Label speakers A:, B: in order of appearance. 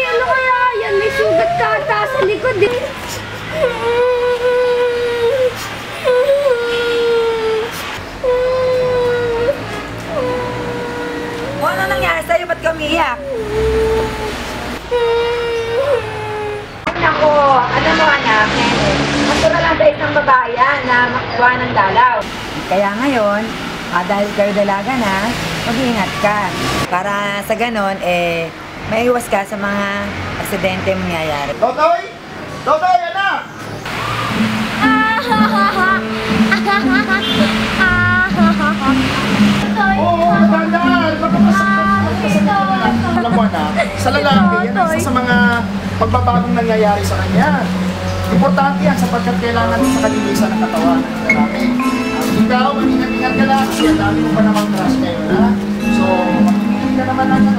A: ano kaya yan? May sugat ka ata sa likod eh.
B: Ano nangyari sa'yo? Ba't ka umiiyak? Nako, ano mo anak, natural lang sa isang babae yan na makuha ng dalaw. Kaya ngayon, dahil kayo dalaga na, mag-iingat ka. Para sa ganon, maiwas ka sa mga aksidente mangyayari.
C: Totoy! Totoy, anak! Oo, magandaan! Baka alam mo na, sa lalaki, yan ang isa sa mga pagbabagong nangyayari sa kanya. Importante yan sapagkat kailangan sa kalinisan ng katawan ng lalaki. Ikaw, mag-ingat-ingat ka lang kasi ang dami mo pa namang crush ngayon, ha? So, makikita ka naman ng